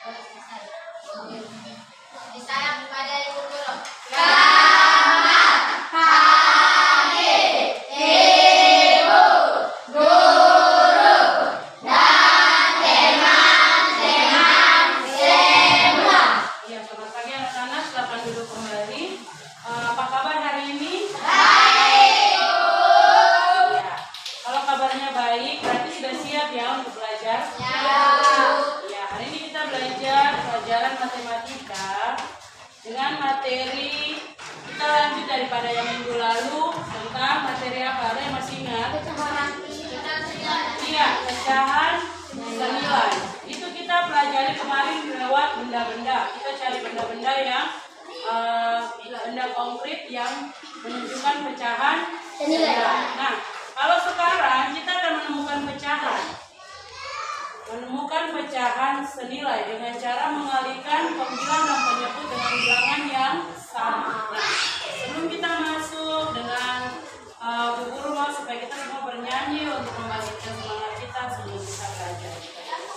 Saya kepada Ibu Guru. Matematika dengan materi kita lanjut daripada yang minggu lalu tentang materi apa, ada yang masih ingat? Iya, pecahan senilai. Itu kita pelajari kemarin lewat benda-benda. Kita cari benda-benda yang benda konkret yang menunjukkan pecahan senilai. Nah, kalau sekarang kita akan menemukan pecahan senilai dengan cara mengalihkan pembilang dan penyebut dengan bilangan yang sama. Nah, sebelum kita masuk dengan Bu Guru mau supaya kita semua bernyanyi untuk membangkitkan semangat kita sebelum kita belajar.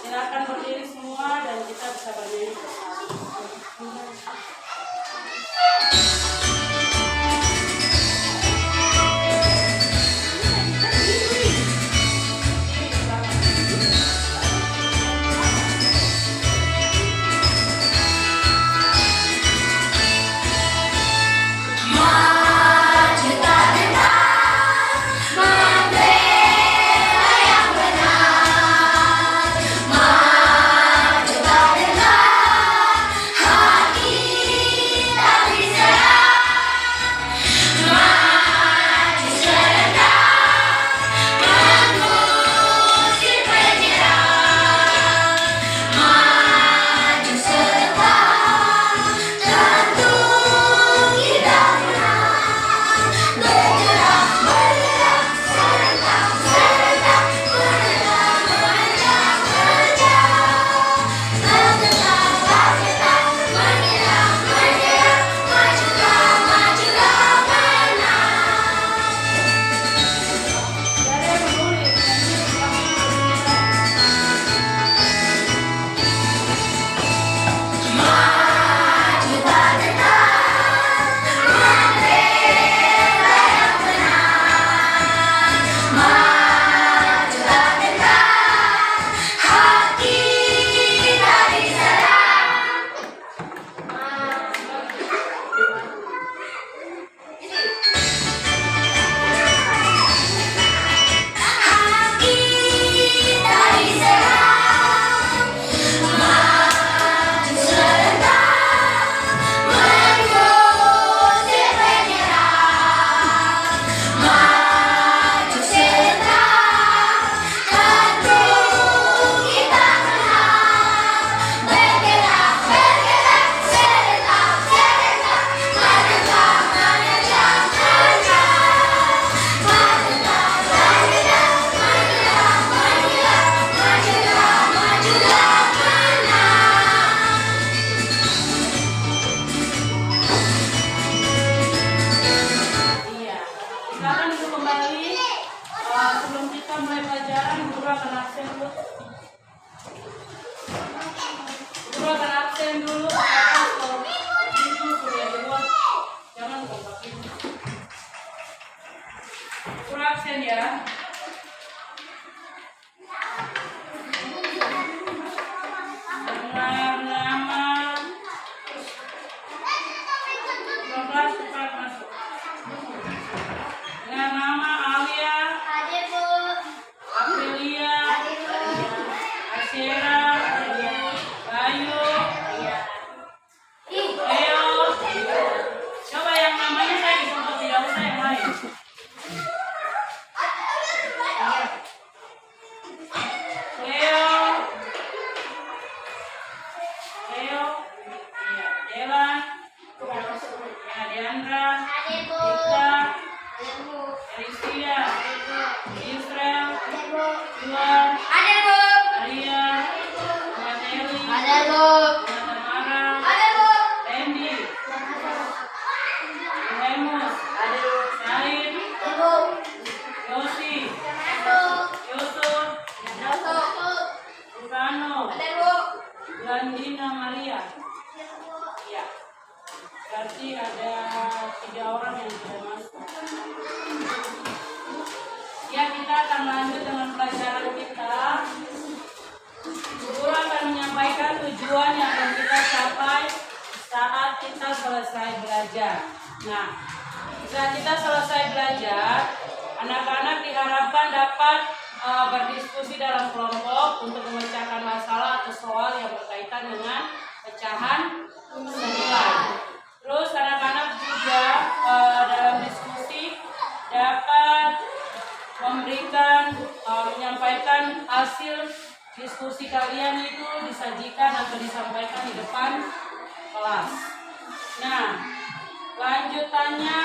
Silakan berdiri semua dan kita bisa bernyanyi bersama. Landina Maria. Ya. Berarti ada 3 orang yang tidak masuk. Ya, kita akan lanjut dengan pelajaran kita. Guru akan menyampaikan tujuan yang akan kita capai saat kita selesai belajar. Nah, saat kita selesai belajar, anak-anak diharapkan dapat berdiskusi dalam kelompok untuk memecahkan masalah atau soal yang berkaitan dengan pecahan senilai. Terus anak-anak juga dalam diskusi dapat menyampaikan hasil diskusi kalian itu disajikan atau disampaikan di depan kelas. Nah, lanjutannya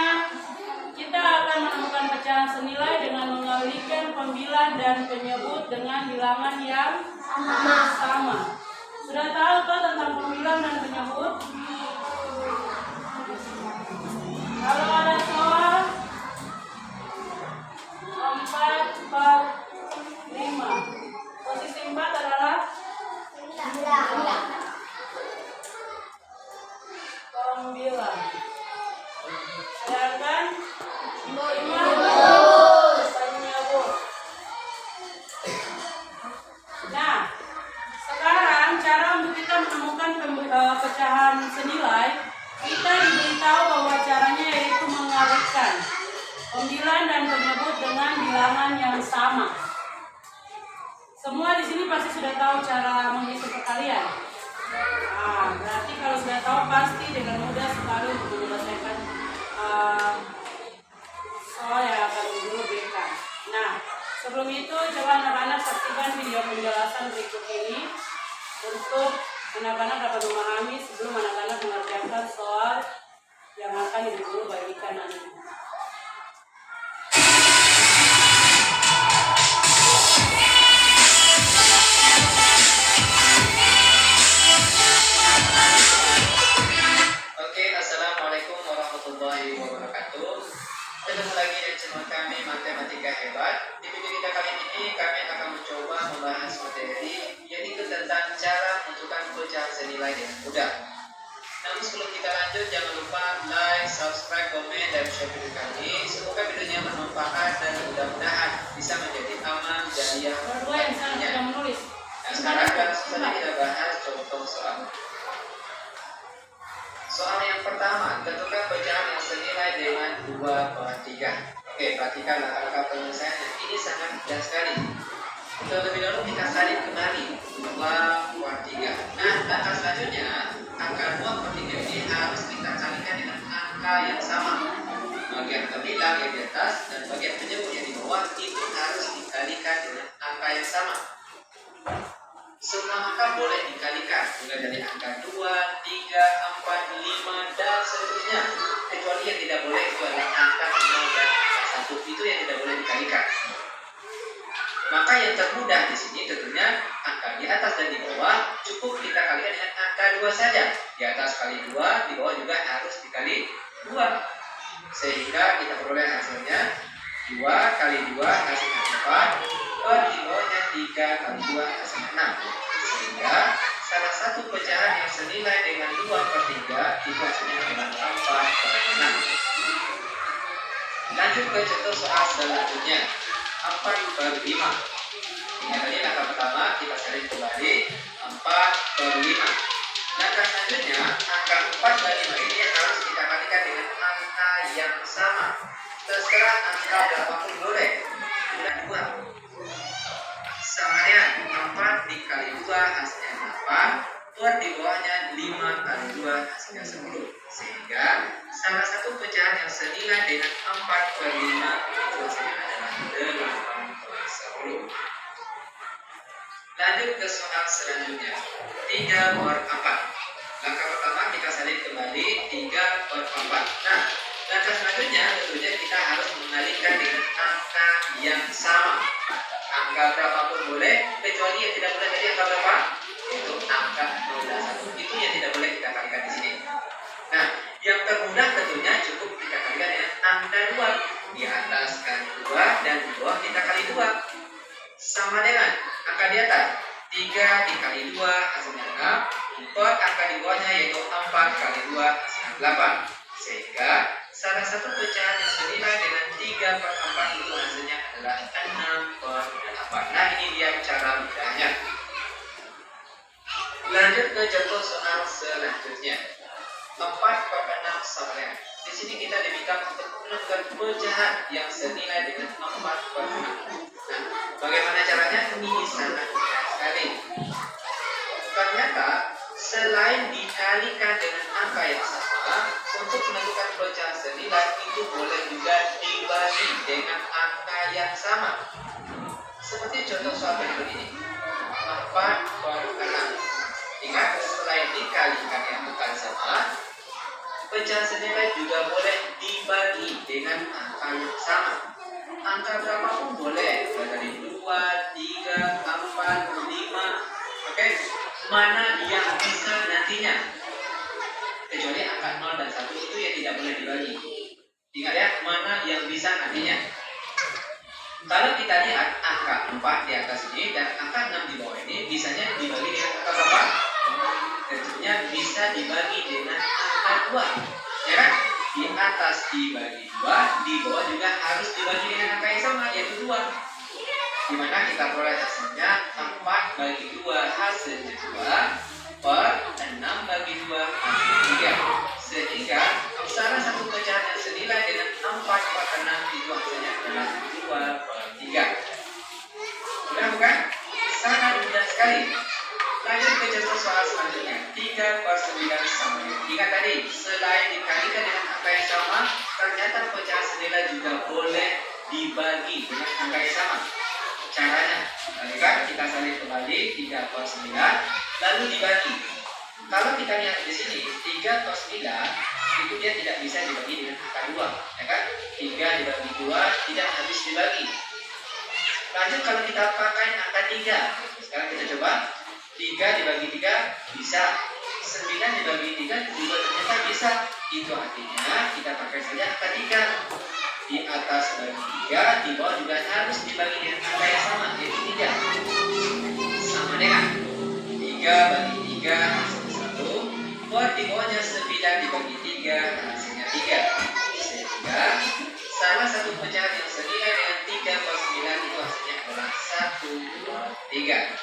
kita akan menemukan pecahan senilai dengan mengalihkan pembilang dan penyebut dengan bilangan yang sama. Sudah tahu kan tentang pembilang dan penyebut? Kalau ada soal 4/5, posisi 4 adalah pembilang. Sedangkan 5 penyebut. Nah, sekarang cara untuk kita menemukan pecahan senilai, kita diberitahu bahwa caranya yaitu mengalihkan pembilang dan penyebut dengan bilangan yang sama. Semua di sini pasti sudah tahu cara menghitung perkalian. Nah, berarti kalau sudah tahu pasti dengan mudah sekali untuk menyelesaikan soal yang akan guru berikan. Nah, sebelum itu coba anak-anak saksikan video penjelasan berikut ini untuk anak-anak dapat memahami sebelum anak-anak mengerjakan soal yang akan ibu guru bagikan nanti. Assalamualaikum warahmatullahi wabarakatuh. Ketemu lagi di channel kami Matematika Hebat. Di video kita kali ini kami akan mencoba membahas materi yaitu tentang cara menentukan pecahan senilai dengan mudah. Namun sebelum kita lanjut, jangan lupa like, subscribe, komen, dan share video kami. Semoga videonya bermanfaat dan mudah-mudahan bisa menjadi amal jariah nantinya. Nah, sekarang langsung saja kita bahas contoh soal. Soal yang pertama, tentukan pecahan yang senilai dengan 2/3. Oke, perhatikanlah angka penyelesaiannya. Ini sangat mudah sekali. Terlebih dahulu kita salin kembali 2/3. Nah, langkah selanjutnya, angka 2/3 ini harus kita kalikan dengan angka yang sama. Bagian pembilang yang di atas dan bagian penyebut yang di bawah itu harus dikalikan dengan angka yang sama. Semua angka boleh dikalikan, mulai dari angka 2, 3, 4, 5, dan seterusnya. Kecuali yang tidak boleh itu adalah angka 0 dan angka 1. Itu yang tidak boleh dikalikan. Maka yang termudah di sini tentunya angka di atas dan di bawah cukup kita kalikan dengan angka 2 saja. Di atas kali 2, di bawah juga harus dikali 2. Sehingga kita peroleh hasilnya 2 kali 2 hasilnya 4. Di bawahnya 3 kali 2 hasilnya 6. Sehingga salah satu pecahan yang senilai dengan 2/3 itu hasilnya adalah 4/6. Lanjut ke contoh soal selanjutnya, 4/5. Ingat tadi langkah pertama kita salin kembali 4/5. Langkah selanjutnya angka 4/5 ini harus kita kalikan dengan angka yang sama. Terserah angka berapapun boleh. Sudah 2. Sama dengan 4 dikali 2 hasilnya 8. Buat di bawahnya 5 kali 2 hasilnya 10. Sehingga salah satu pecahan yang senilai dengan 4/5 itu hasilnya adalah 8/10. Lanjut ke soal selanjutnya, 3/4. Langkah pertama kita salin kembali 3/4. Nah, langkah selanjutnya tentunya kita harus mengalihkan dengan angka yang sama. Angka berapapun boleh, kecuali yang tidak boleh tadi angka berapa? Itu angka 0 dan 1. Itu yang tidak boleh kita kalikan di sini. Nah, yang termudah tentunya cukup kita kalikan dengan angka 2. Di atas kali 2 dan di bawah kita kali 2. Sama dengan angka di atas 3 dikali 2 hasilnya 6. Per angka di bawahnya yaitu 4 kali 2 hasilnya 8. Sehingga salah satu pecahan yang senilai dengan 3/4 itu hasilnya adalah 6/8. Nah, ini dia cara mudahnya. Lanjut ke contoh soal selanjutnya. 4/6 sama dengan. Di sini kita diminta untuk menentukan pecahan yang senilai dengan 4/6. Nah, bagaimana caranya? Ini sangat mudah sekali. Ternyata selain dikalikan dengan angka yang sama, untuk menentukan pecahan senilai itu boleh juga dibagi dengan angka yang sama. Seperti contoh soal berikut ini. 4/6. Ingat, selain dikalikan yang bukan sama, pecahan senilai juga boleh dibagi dengan angka yang sama. Angka berapapun boleh, dari 2, 3, 4, 5. Oke, mana yang bisa nantinya? Kecuali angka 0 dan 1 itu yang tidak boleh dibagi. Ingat ya, mana yang bisa nantinya. Kalau kita lihat angka 4 di atas ini dan angka 6 di bawah ini, bisanya dibagi dengan angka berapa? Tentunya bisa dibagi dengan angka 2. Ya kan? Di atas dibagi 2, di bawah juga harus dibagi dengan angka yang sama, yaitu 2. Dimana kita peroleh hasilnya 4 bagi 2 hasilnya 2 per 6 bagi 2 hasilnya 3. Sehingga salah satu pecahan yang senilai dengan 4/6 itu hasilnya adalah 2/3. Mudah bukan? Sangat mudah sekali. Lanjut ke contoh soal selanjutnya. 3/9 sama dengan. Ingat tadi, selain dikalikan dengan angka yang sama, ternyata pecahan senilai juga boleh dibagi dengan angka yang sama. Caranya, kan kita salin kembali 3/9, lalu dibagi. Kalau kita lihat di sini, 3/9 itu dia tidak bisa dibagi dengan angka 2, ya kan? 3 dibagi 2 tidak habis dibagi. Lanjut kalau kita pakai angka 3, sekarang kita coba. 3 dibagi 3 bisa, 9 dibagi 3 juga ternyata bisa. Itu artinya kita pakai saja angka 3. Di atas bagi 3, di bawah juga harus dibagi dengan angka yang sama, yaitu 3. Sama dengan 3 bagi 3 hasilnya 1. Per di bawahnya 9 dibagi 3 hasilnya 3. Sehingga salah satu pecahan yang senilai dengan 3/9 itu hasilnya adalah 1/3.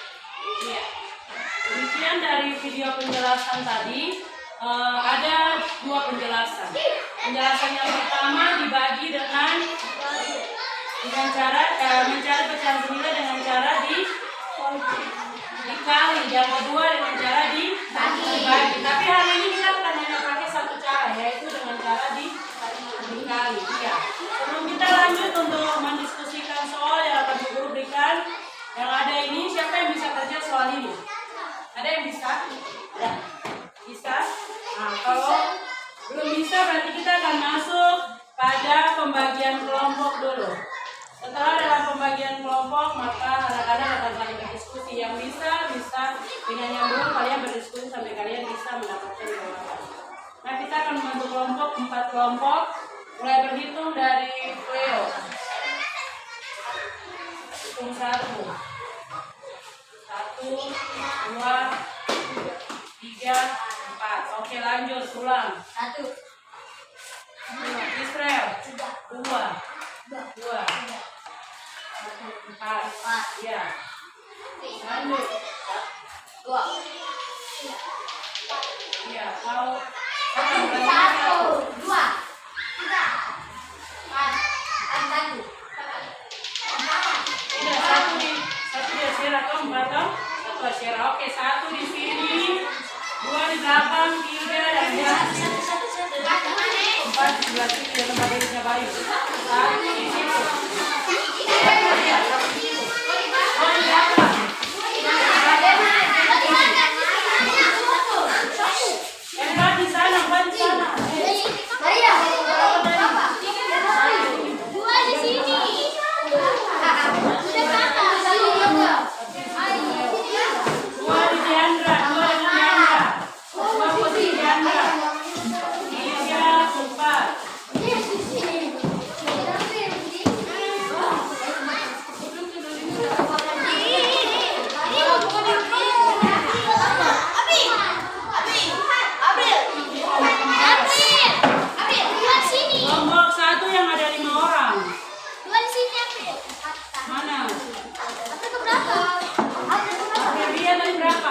Iya. Demikian dari video penjelasan tadi, ada 2 penjelasan. Penjelasan yang pertama dibagi dengan cara mencari pecahan senilai dengan cara dikali. Yang kedua dengan cara dibagi. Tapi hari ini kita akan hanya pakai satu cara, yaitu dengan cara dikali. Ya. Sebelum kita lanjut untuk mendiskusikan soal yang akan guru berikan, yang ada ini siapa yang bisa kerja soal ini? Ada yang bisa? Ada. Bisa? Nah, kalau belum bisa berarti kita akan masuk pada pembagian kelompok dulu. Setelah dalam pembagian kelompok, maka anak-anak akan saling berdiskusi. Yang bisa dengan yang belum, kalian berdiskusi sampai kalian bisa mendapatkan jawaban. Nah, kita akan membentuk kelompok, 4 kelompok. Mulai berhitung dari Cleo. Hitung 1. 1, 2, 3, 4. Oke, lanjut, ulang. 1. Israel. 2, 4. Ya. Lanjut. 2. Ya, kau 1, 2, 3, 4, 1. tidak, satu di Asyira atau 4 atau 1 Asyira. Oke, 1 di sini, 2 di belakang, 3 dan 4 di sebelah sini di tempat dirinya Bayu. 1 di situ. Empat di sana, 4 di sana. Dua di sini.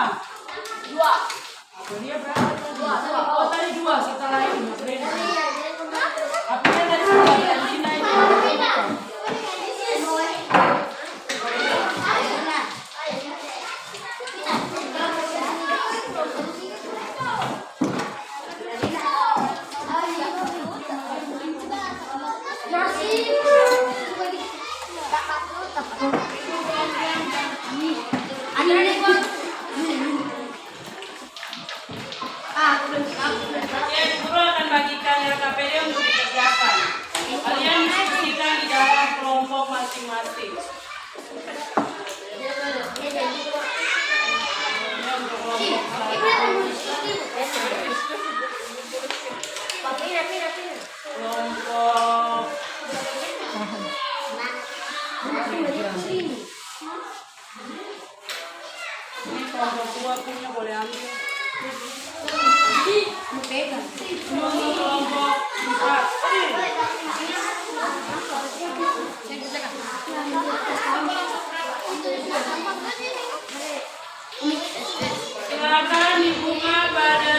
paham? Dua. Apa dia berapa tadi? Oh tadi 2 setelah ini Mas Reni. Apinya tadi sudah Cina itu. Ya, guru akan bagikan LKPD untuk dikerjakan. Kalian diskusikan di dalam kelompok masing-masing. Ya, untuk kelompok ini kelompok 2 punya boleh ambil. Untuk kelompok 4. Silakan dibuka pada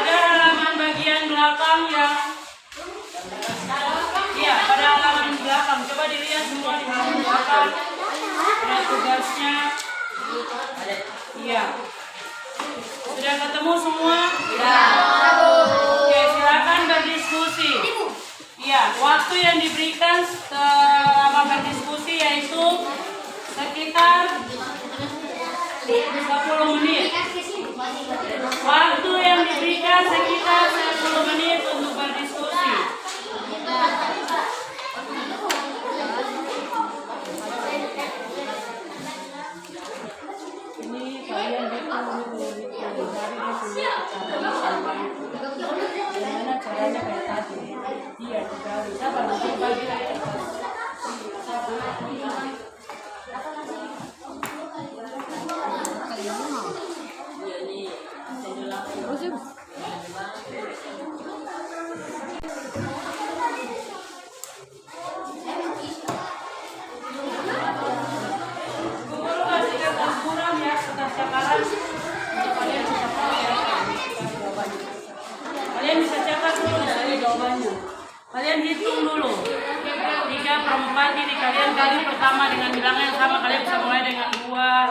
halaman bagian belakang yang pada halaman belakang. Coba dilihat semua di halaman belakang. Ada tugasnya. Iya. Sudah ketemu semua? Oke, silakan berdiskusi. Iya, waktu yang diberikan selama berdiskusi yaitu sekitar 10 menit. Waktu yang diberikan sekitar 10 menit untuk berdiskusi. Ini kalian gimana caranya kayak tadi? Iya, dikali. Siapa nanti bagi kalian bisa catat dulu dari jawabannya. Kalian hitung dulu 3/4 ini kalian kali pertama dengan bilangan yang sama. Kalian bisa mulai dengan 2,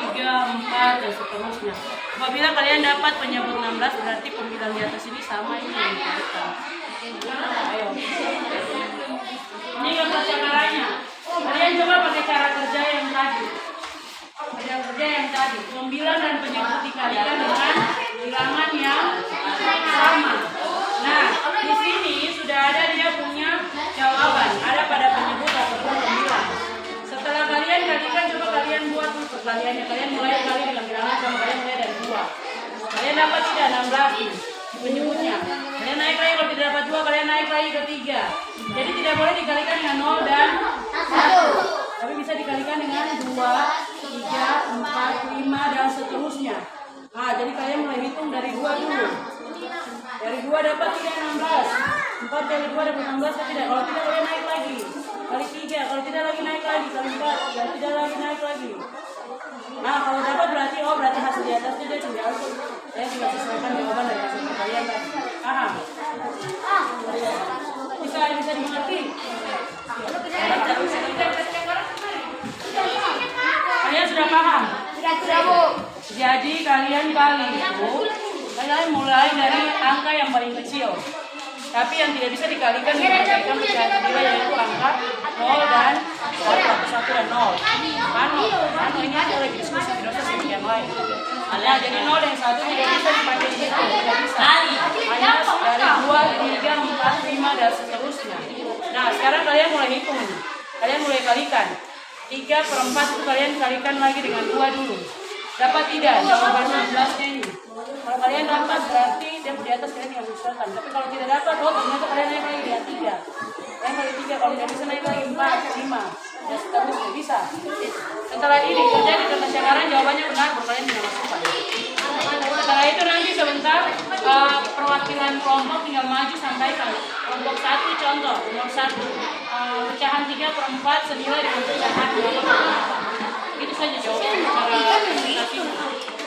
3, 4 dan seterusnya. Apabila kalian dapat penyebut 16 berarti pembilang di atas ini sama ini yang dikatakan. Ayo. Ini kan caranya. Kalian coba pakai cara kerja yang tadi. Pembilang dan penyebut dikalikan dengan bilangan yang sama. Nah, di sini sudah ada dia punya jawaban. Ada pada penyebut ataupun pembilang. Setelah kalian kalikan, coba kalian buat untuk kaliannya. Kalian mulai kali dengan bilangan sama, kalian mulai dari 2. Kalian dapat tidak 16 nih penyebutnya. Kalian naik lagi, kalau tidak dapat 2 kalian naik lagi ke 3. Jadi tidak boleh dikalikan dengan 0 dan 1. Tapi bisa dikalikan dengan 2, 3, 4, 5 dan seterusnya. Nah, jadi kalian mulai hitung dari 2 dulu. Dari 2 dapat tidak 16. 4 dari 2 dapat 16 atau tidak? Kalau tidak kalian naik lagi. Kali 3, kalau tidak lagi naik lagi. Kali 4, kalau tidak lagi naik lagi. Nah, kalau dapat berarti berarti hasil di atasnya dia tinggal. Saya tinggal sesuaikan jawaban dari hasil kalian tadi. Paham? Bisa dimengerti? Kalian sudah paham? Sudah, Bu. Jadi kalian kali itu, kalian mulai dari angka yang paling kecil. Tapi yang tidak bisa dikalikan dengan pecahan nilai yaitu angka 0 dan 1 dan 0. Kan ini ada lagi diskusi tidak usah seperti yang lain. Nah, jadi 0 dan 1 tidak bisa dipakai di situ, tidak bisa. Hanya dari 2, 3, 4, 5 dan seterusnya. Nah, sekarang kalian mulai hitung. Kalian mulai kalikan. 3/4 itu kalian kalikan lagi dengan 2 dulu. Dapat tidak jawaban 16-nya ini? Kalau kalian dapat berarti dia di atas kalian yang usahakan. Tapi kalau tidak dapat, ternyata kalian naik lagi dengan 3. Kalian kali 3, kalau tidak bisa naik lagi 4, 5. Dan seterusnya bisa. Setelah ini terjadi ketidaksetaraan jawabannya benar, kalian tidak masukkan. Setelah itu nanti sebentar perwakilan kelompok tinggal maju sampaikan. Kelompok 1 contoh, nomor 1 pecahan 3/4 senilai dengan pecahan 2/4. Itu saja jawaban cara presentasi.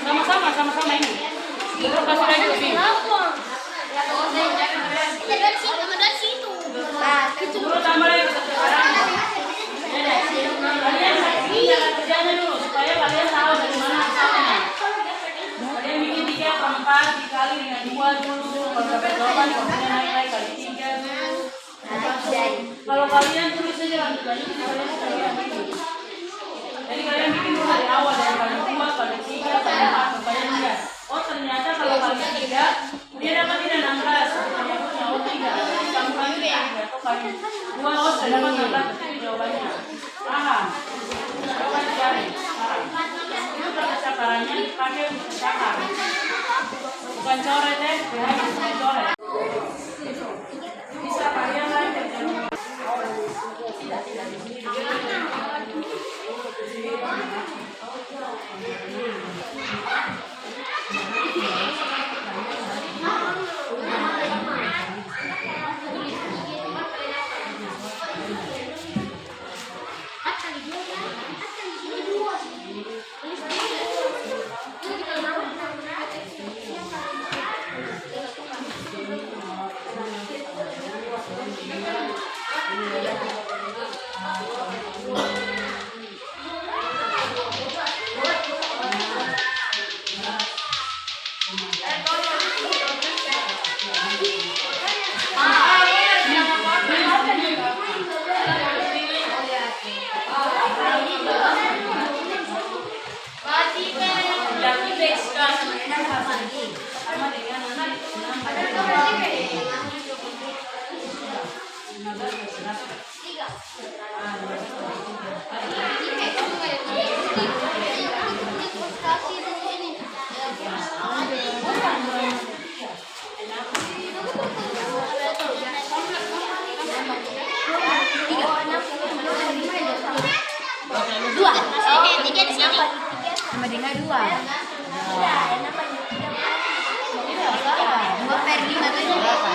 Sama-sama ini. Belum kasih lagi lebih. Dulu tambah lagi sekarang. Kalian jangan kerjanya dulu supaya kalian tahu dari mana asalnya. Kalian bikin 3/4 dikali dengan 2 dulu. Kalau dapat jawaban kemudian naik kali 3. Kalau kalian tulis saja lanjutannya kalian bikin. Jadi kalian bikin dulu dari awal dari kali 2, kali 3, kali 4 supaya lihat. Oh ternyata kalau kali 3 dia dapat tidak 16. Ternyata oh 3. Kamu kali 3 atau kali 2 oh saya dapat 16. Itu jawabannya. Paham? Coba dicari. Itu percakarannya dipakai untuk bercakap. Bukan coret ya, bukan coret. Bisa kalian lanjut. Sama dengan 2. Dua per 5 itu berapa?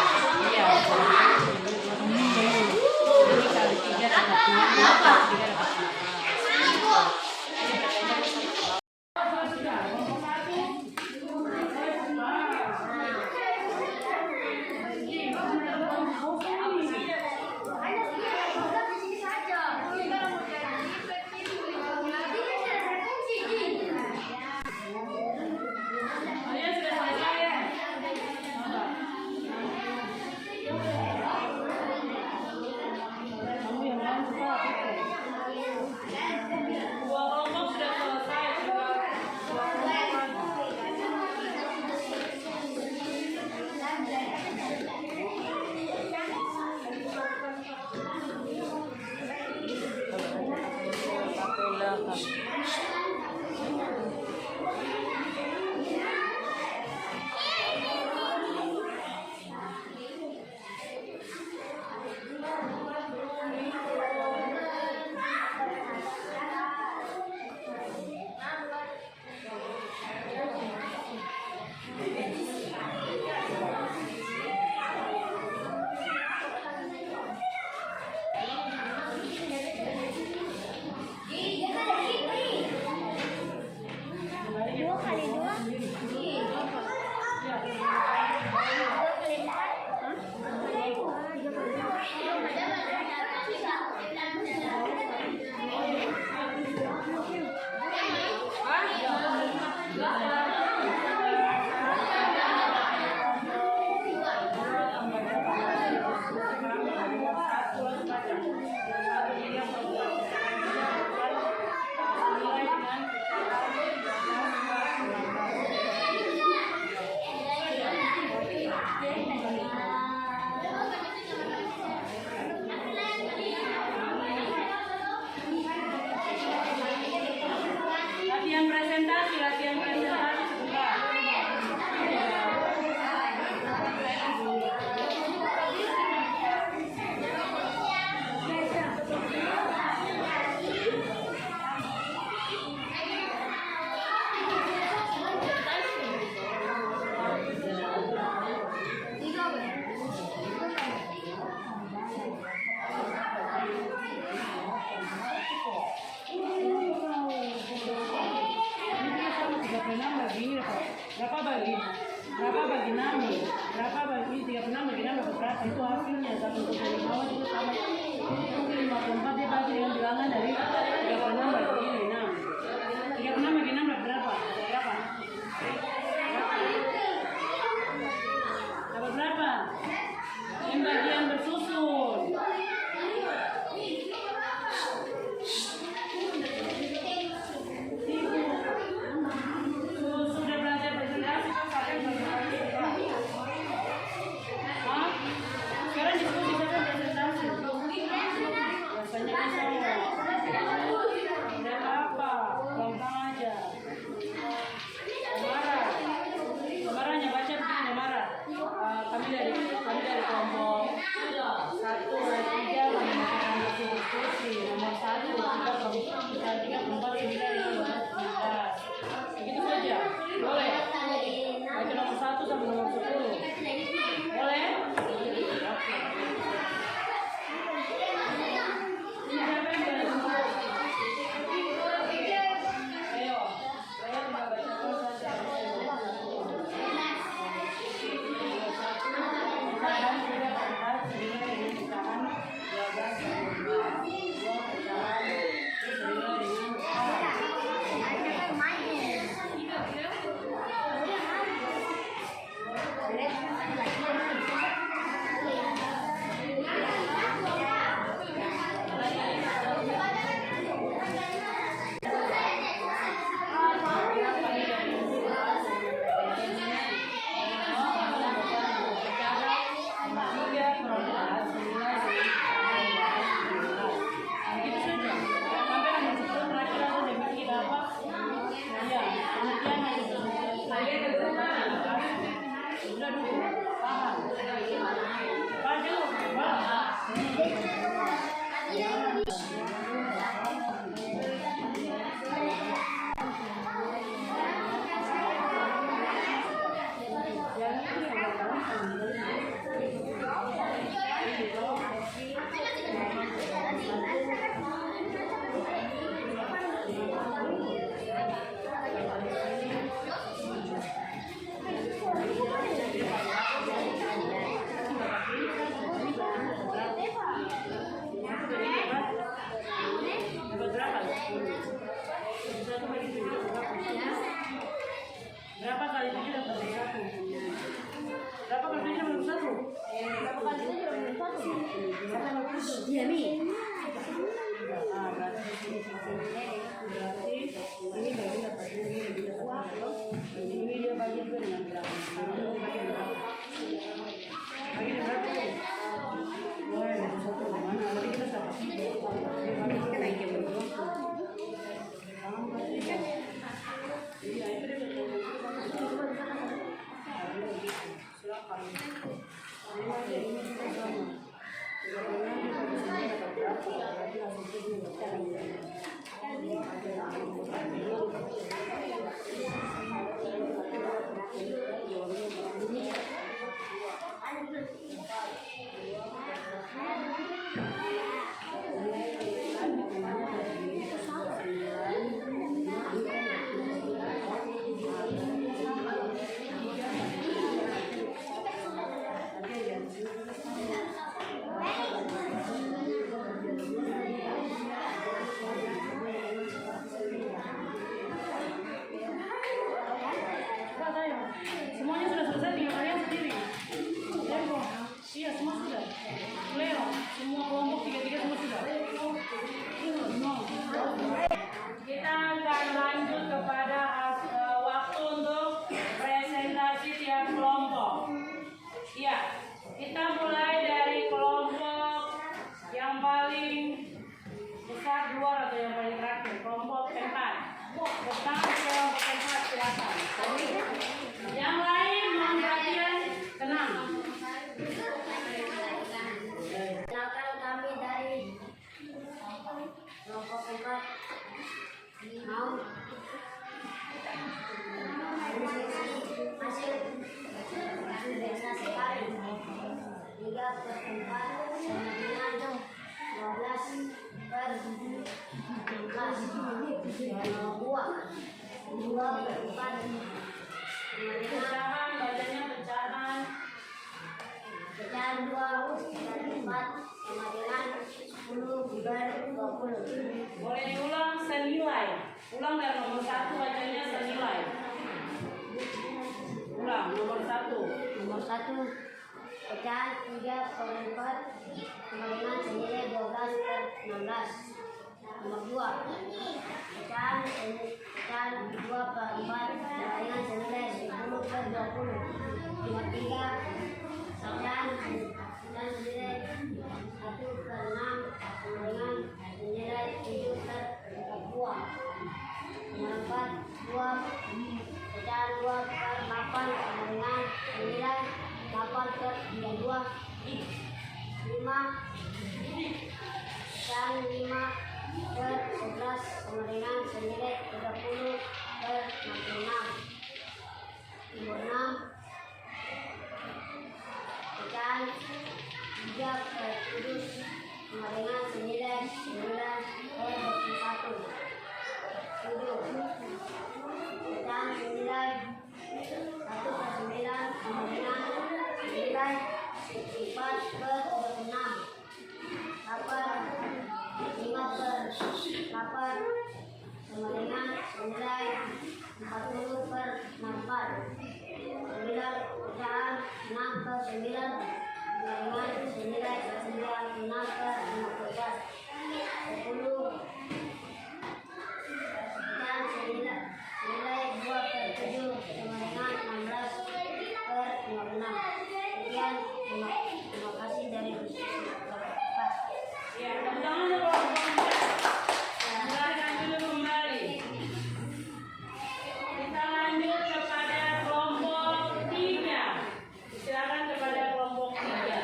Berapa bagi 6? Berapa bagi 36 bagi 6 dapat berapa? Itu hasilnya. Tapi untuk dari bawah juga sama. Mungkin 54 dia bagi dengan bilangan dari 36 bagi 6. 36 bagi 6 dapat berapa? Dapat berapa? Yang bagian bersusun. Sudah belajar presentasi kan sampai presentasi. Sekarang diskusi siapa presentasi? Biasanya kan sama. Tidak apa-apa, gampang aja. Marahnya baca begini marah. Kami dari kelompok 1 dan 3 menggunakan diskusi. Nomor 1 kita 3 4 9 begitu saja. Boleh. Baca nomor 1 sampai nomor 10. Boleh? Berapa kali 7 dapat 1? Berapa kali 7 dapat 1? Berapa kali 7 dapat 1? Berapa kali 7? Iya, Mi. Berarti ini bagi dapat ini dia bagi juga dengan berapa? Bagi berapa? Boleh, satu mana? Tadi kita sama. Kita naik jam berapa? Iya, itu dia. Silakan. Semuanya sudah selesai, tinggal kalian sendiri. Iya, semua sudah. Leo, semua kelompok 3-3 semua sudah. Kita akan lanjut kepada waktu untuk presentasi tiap kelompok. Iya, kita mulai dari kelompok yang paling besar luar atau yang paling terakhir, kelompok 4. Pertama kelompok 4 silakan. Yang lain mohon perhatian, tenang. Silakan kami dari kelompok 4 mau hasil investasi kami. pecahan 2 per 4 sama dengan 10 per 20. Boleh diulang senilai. Ulang dari nomor 1 bacanya senilai. Ulang nomor 1. Nomor 1, pecahan 3 per 4 sama dengan senilai 12 per 16. Nomor 2, pecahan 2 per 4 sama dengan senilai 10 per 20. Nomor 3, pecahan senilai 1 per 6 sama dengan senilai 7 per 42. Nomor 4, pecahan 2 per 8 sama dengan senilai 8 per 32. 5, pecahan 5 per 11 sama dengan senilai 30 per 66. Nomor 6, pecahan 3 per 7 sama dengan senilai 9 per 21. 7, pecahan senilai 1 per 9 sama dengan senilai 4 per 26. 8, 5 per 8 sama dengan senilai 40 per 64. 9, pecahan 6 per 9 sama dengan senilai 96 per 15. 10, pecahan senilai 2 per 7 sama dengan 16 per 56. Sekian, terima kasih dari Bapak. Ya, tepuk tangan dulu kelompok 4. Silakan dulu kembali. Kita lanjut kepada kelompok 3. Silakan kepada kelompok 3.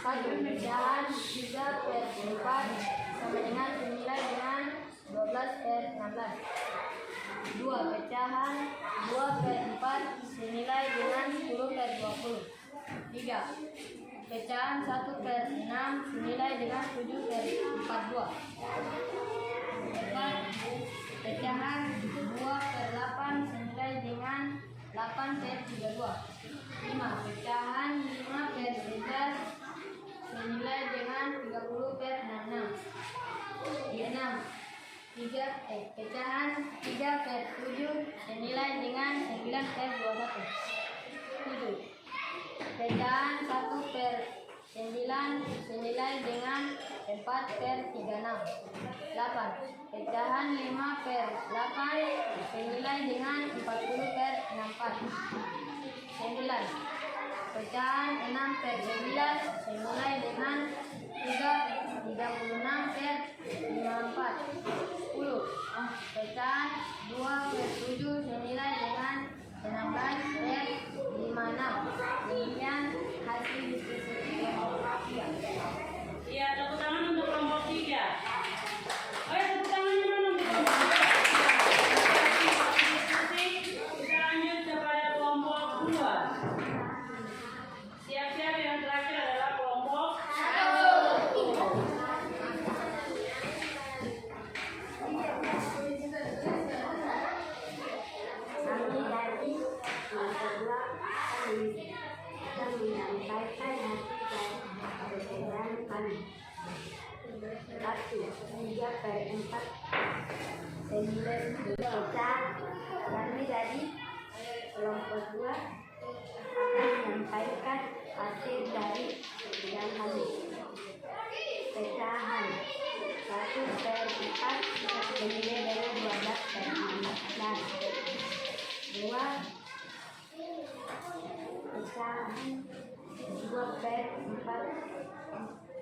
Satu, pecahan 3 per 4 sama dengan senilai dengan 12 per 16. 2, pecahan 2 per 4 senilai dengan 10 per 20. 3, pecahan 1 per 6 senilai dengan 7 per 42. 4, pecahan 2 per 8 senilai dengan 8 per 32. 5, pecahan 5 per 11 senilai dengan 30 per 66. 6, pecahan 3 per 7 senilai dengan 9 per 21. 7, pecahan 1 per 9 senilai dengan 4 per 36. 8, pecahan 5 per 8 senilai dengan 40 per 64. 9, pecahan 6 per 11 senilai dengan 36 per 54. 10, pecahan 2 per 7 senilai dengan 16 per 56. Demikian hasil diskusi kelompok 3. Iya, tepuk tangan untuk kelompok 3. Ayo tepuk tangannya mana untuk kelompok 3? Kita lanjut kepada kelompok 2. Siap-siap, yang terakhir adalah kelompok 1. Kami dari kelompok 2 akan menyampaikan hasil pembelajaran kami. 1, 3 per 4 senilai 2. Kami dari kelompok 2 akan menyampaikan hasil dari pembelajaran kami. Pecahan 1 per 4 senilai dengan 12 per 16. 2, pecahan 2 per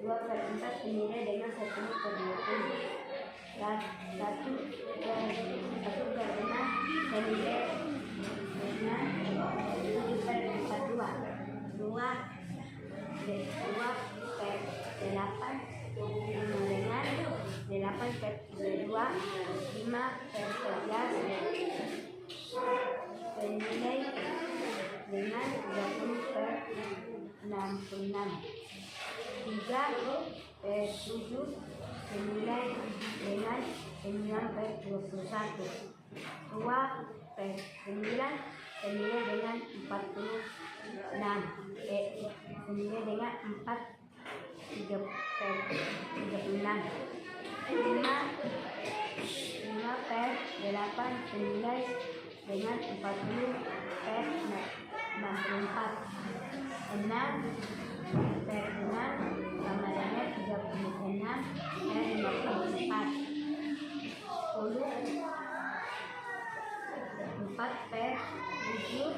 4 senilai dengan 10 per 20. 1 per 6 senilai dengan 7 per 42. 2 per 8 sama dengan 8 per 32. 5 per 11 senilai dengan 13 66. 3 per 7 senilai dengan 9 per 21. 2 per 9 senilai dengan 46. Senilai dengan 4 per 36. 5 per 8 senilai dengan 40 per 64. 6 per 6 sama dengan 36 per 54. 10 4 per 7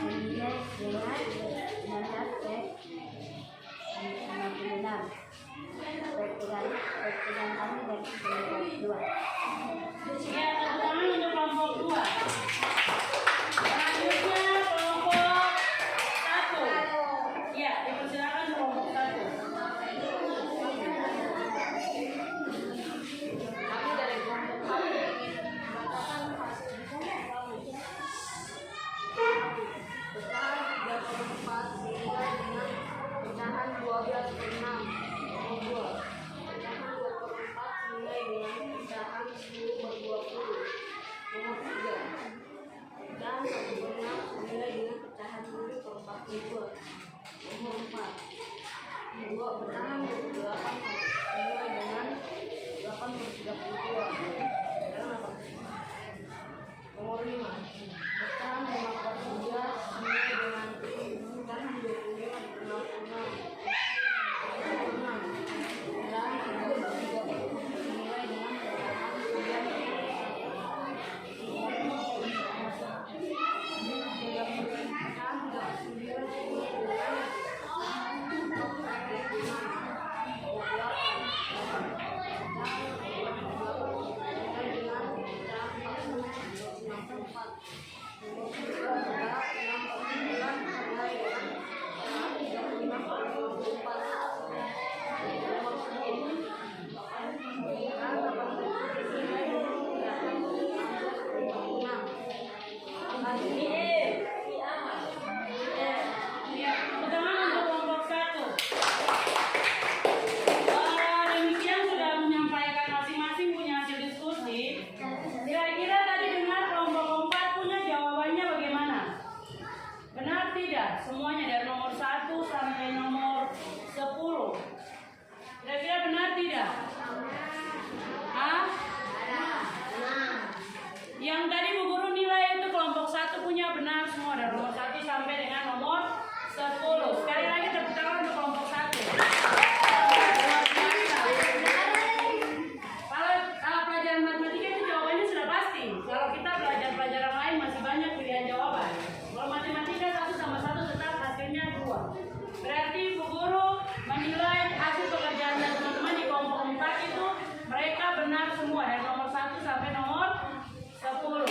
senilai dengan 16 per 56. Perkiraan kami dari kelompok 2. Ya, tepuk tangan untuk kelompok 2. Selanjutnya kelompok 1. Ya, dipersilakan kelompok 1. Kami dari kelompok 1 ingin membacakan hasil pecahan 34 senilai dengan pecahan 12 per 6 nomor 2. Pecahan 24 senilai dengan pecahan 10 per 20 nomor 3. Pecahan 1 per 6 senilai dengan pecahan 10 per 42 nomor 4. 2 pecahan 28 senilai dengan 8 per 32 nomor 5. Pecahan 15 senilai dengan pecahan 25 per 66 nomor 6. Pecahan 30 senilai dengan pecahan 9 per Semuanya dari nomor 1 sampai nomor 10. Kira-kira benar tidak? Yang tadi Bu Guru nilai itu kelompok 1 punya benar semua dari nomor 1 sampai dengan nomor 10. Sekali lagi tepuk tangan untuk kelompok 1. Kalau pelajaran matematika itu jawabannya sudah pasti. Kalau kita belajar pelajaran lain masih banyak pilihan jawaban. Kalau matematika 1 sama 1 tetap hasilnya 2. Berarti Bu Guru menilai hasil pekerjaan dan teman-teman di kelompok 4 itu mereka benar semua dari nomor 1 sampai nomor 10.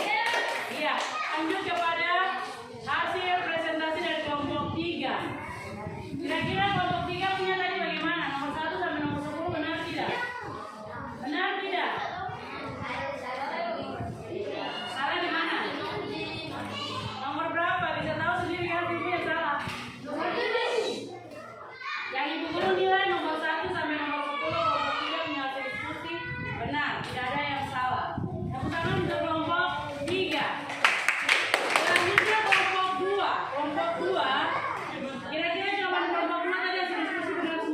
Iya, lanjut kepada hasil presentasi dari kelompok 3. Kira-kira kelompok 3 punya tadi bagaimana? Nomor 1 sampai nomor 10 benar tidak? Benar tidak? Salah di mana? Nomor berapa? Bisa tahu sendiri kan ibu yang salah. Yang Ibu Guru nilai nomor 1 sampai nomor 10 kelompok 3 punya hasil diskusi benar, tidak ada yang salah. Tepuk tangan untuk kelompok 3. Selanjutnya kelompok 2. Kelompok 2, kira-kira jawaban kelompok 2 tadi hasil diskusi benar semua?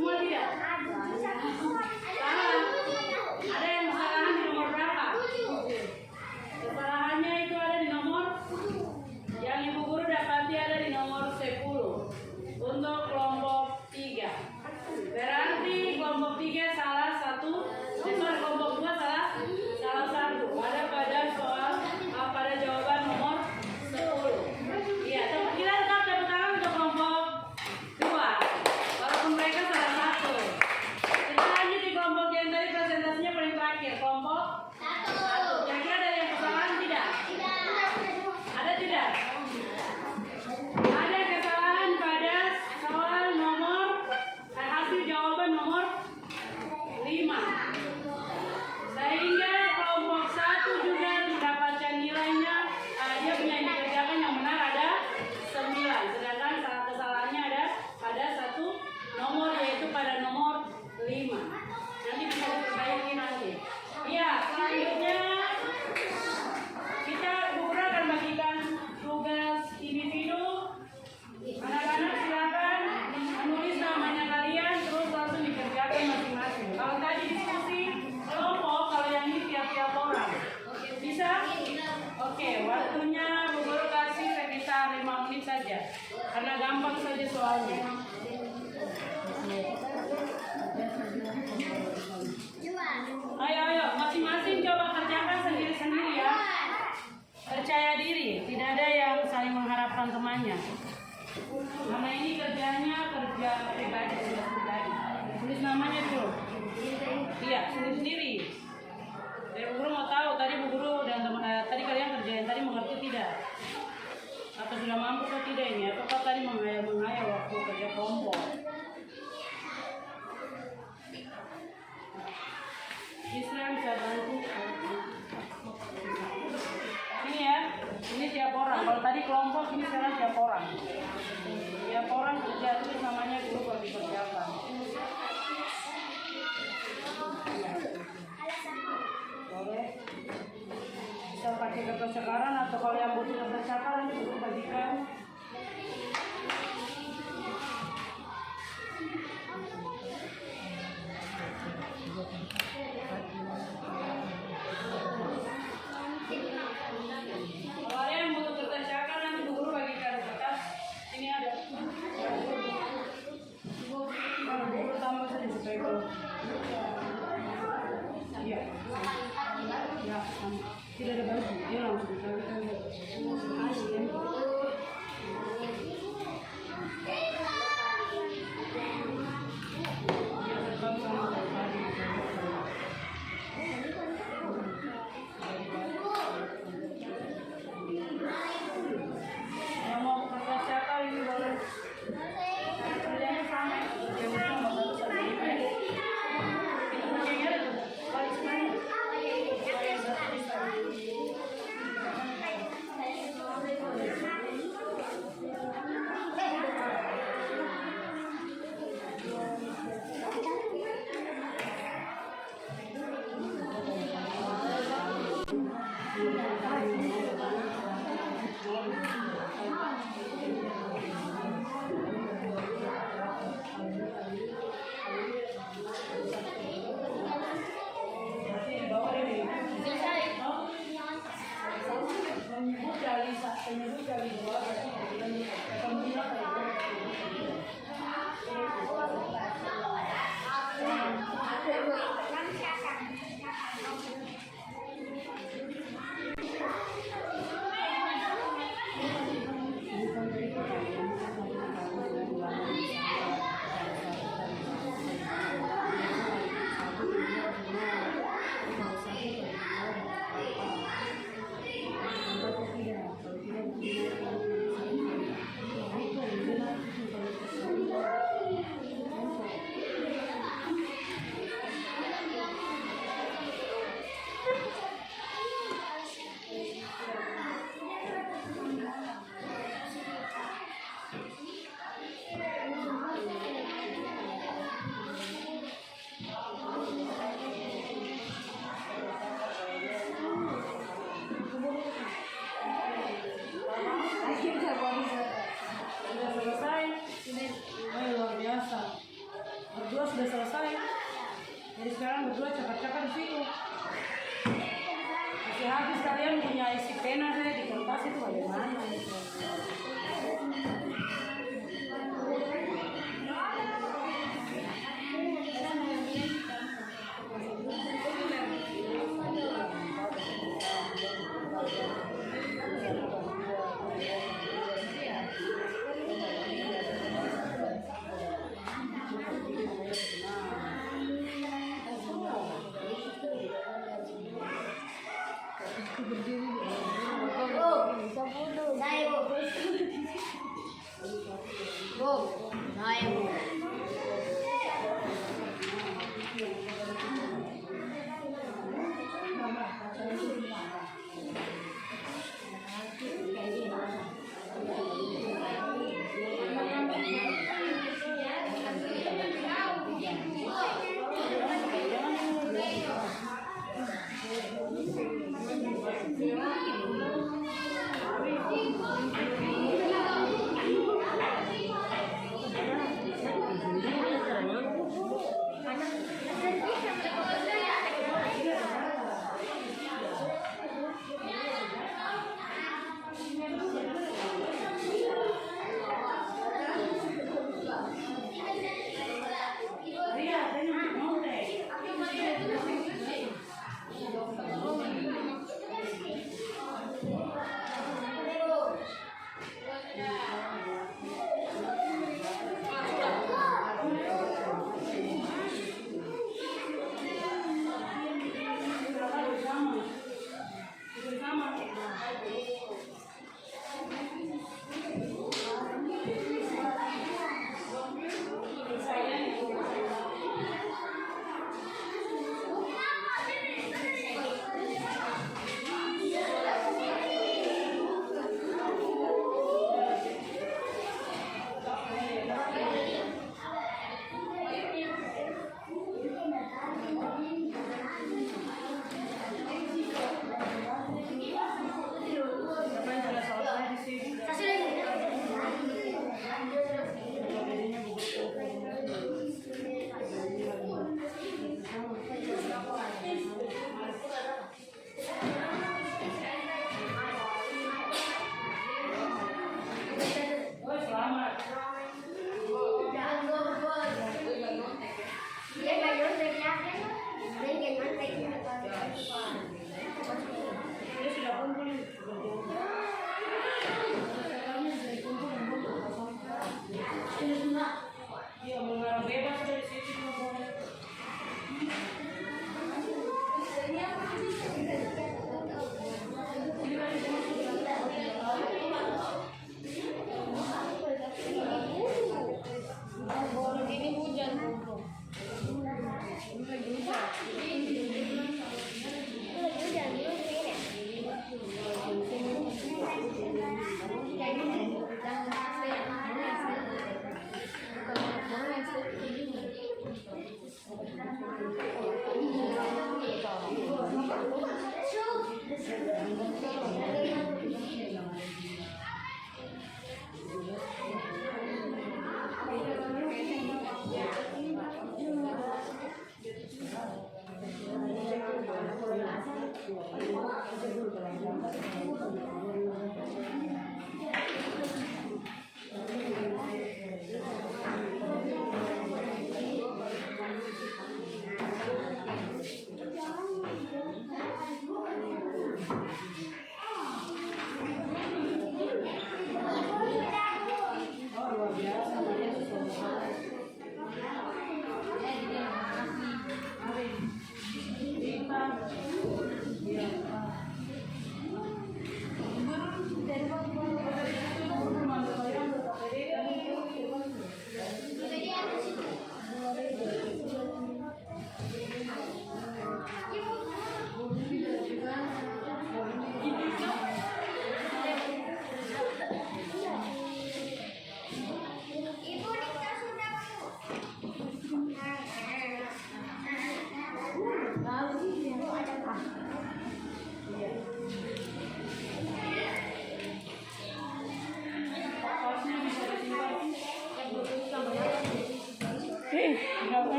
ini saja, karena gampang saja soalnya. Ayo, masing-masing coba kerjakan sendiri-sendiri ya. Percaya diri, tidak ada yang saling mengharapkan temannya. Karena ini kerja pribadi, sudah pribadi. Tulis namanya dulu. Iya, sendiri-sendiri. Jadi Bu Guru mau tahu, tadi Bu Guru dan tadi kalian kerjain, tadi mengerti tidak? Atau sudah mampu atau tidak ini? Atau tadi mengayal waktu kerja kelompok? Islam bisa bantu. Ini ya, ini tiap orang. Kalau tadi kelompok, ini sekarang tiap orang. Tiap orang kerja itu namanya grup yang dikerjakan. Boleh. Bisa pakai kertas cakaran atau kalau yang butuh kertas cakaran itu bagikan. Kalau ada yang butuh kertas cakaran nanti Bu Guru bagikan kertas. Ini ada. Kalau Bu Guru tambah saja supaya kalau. Iya. Ya, tidak ada baju. Dia langsung carikan. Yang mau kertas cakar ini boleh. Kerjanya sama. Yang sama bagus ada ini. Ini ada tuh. Balik semuanya. Sudah selesai. Oh, luar biasa. Berdua sudah selesai. Jadi sekarang berdua cepat-cepat di situ. Masih habis kalian punya isi pena saya di kertas itu bagaimana? Berdiri.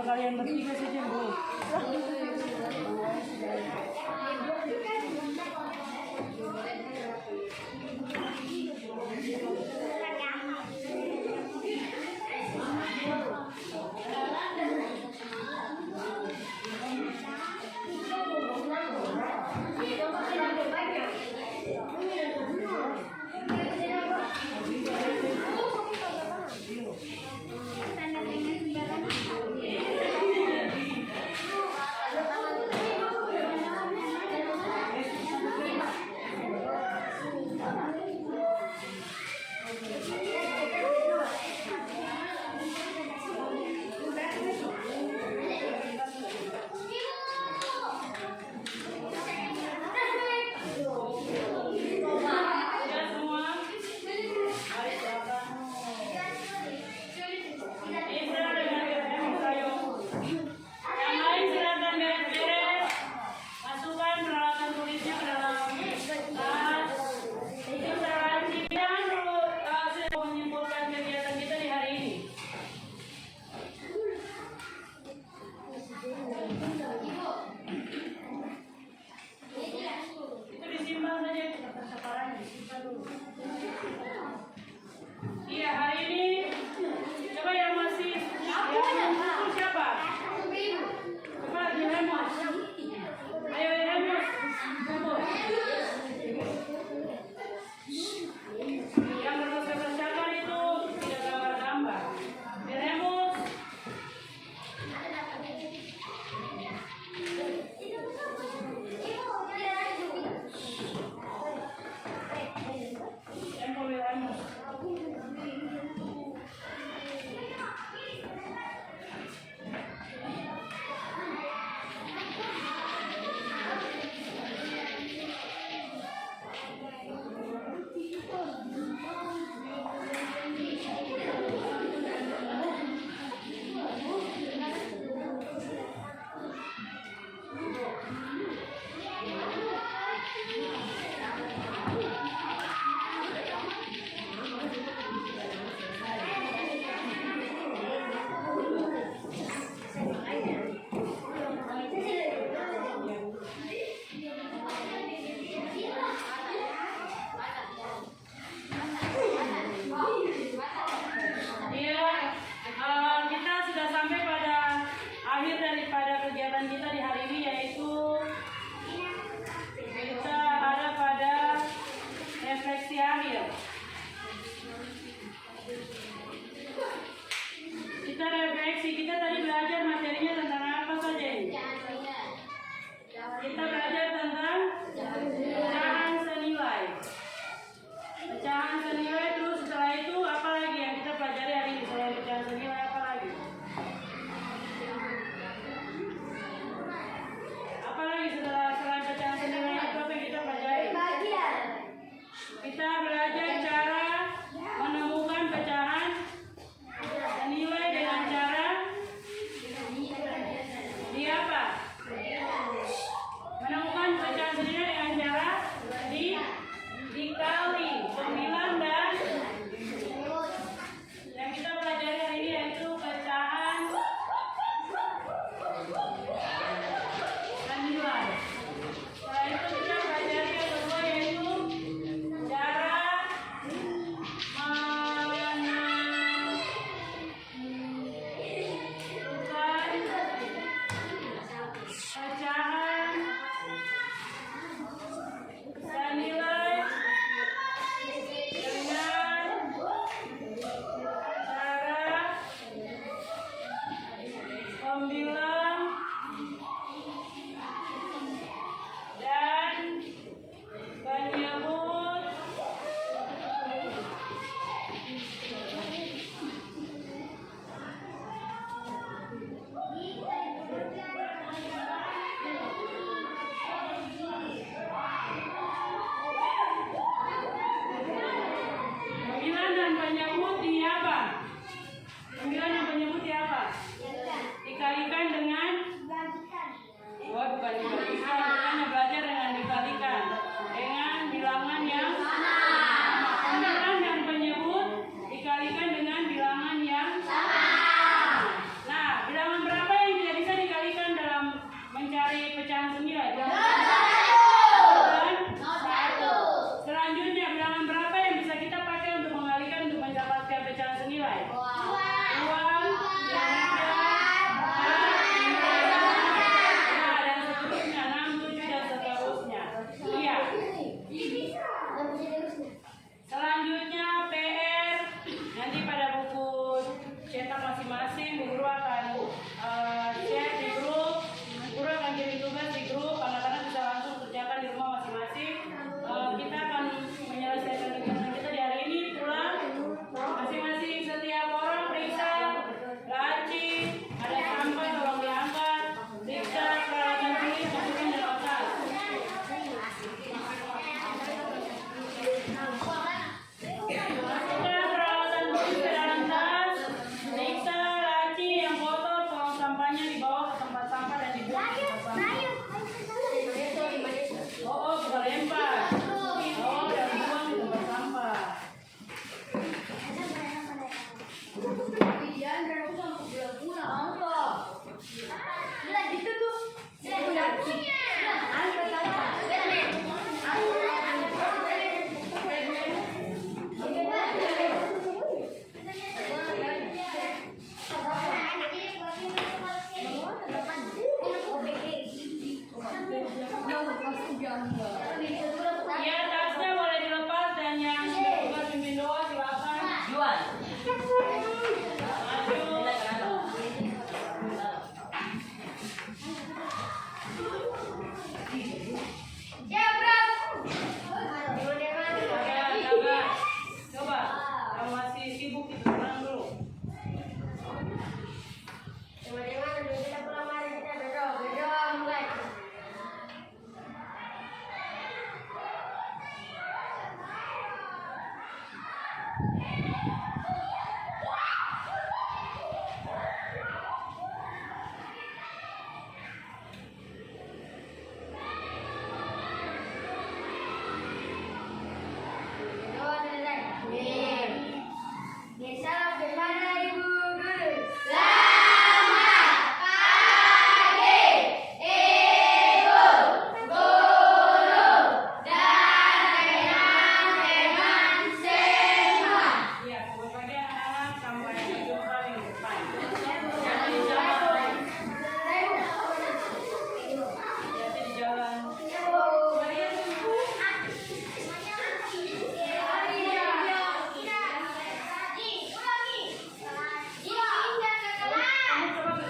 tinggal kalian bertiga saja yang boleh. Iya, hari ini coba yang masih yang buku siapa? Coba Remus. Ayo Remus. Yang berbesar-besar itu tidak gambar-gambar. Remus. Kita sudah sampai pada akhir daripada kegiatan kita di hari ini, yaitu kita ada pada refleksi akhir. Kita refleksi, kita tadi belajar materinya tentang apa saja ini? Kita belajar tentang pecahan senilai. Pecahan senilai, terus setelah itu apa lagi yang kita pelajari hari ini? Selain pecahan senilai apa lagi? Apa lagi selain pecahan senilai itu apa yang kita pelajari? Kita belajar cara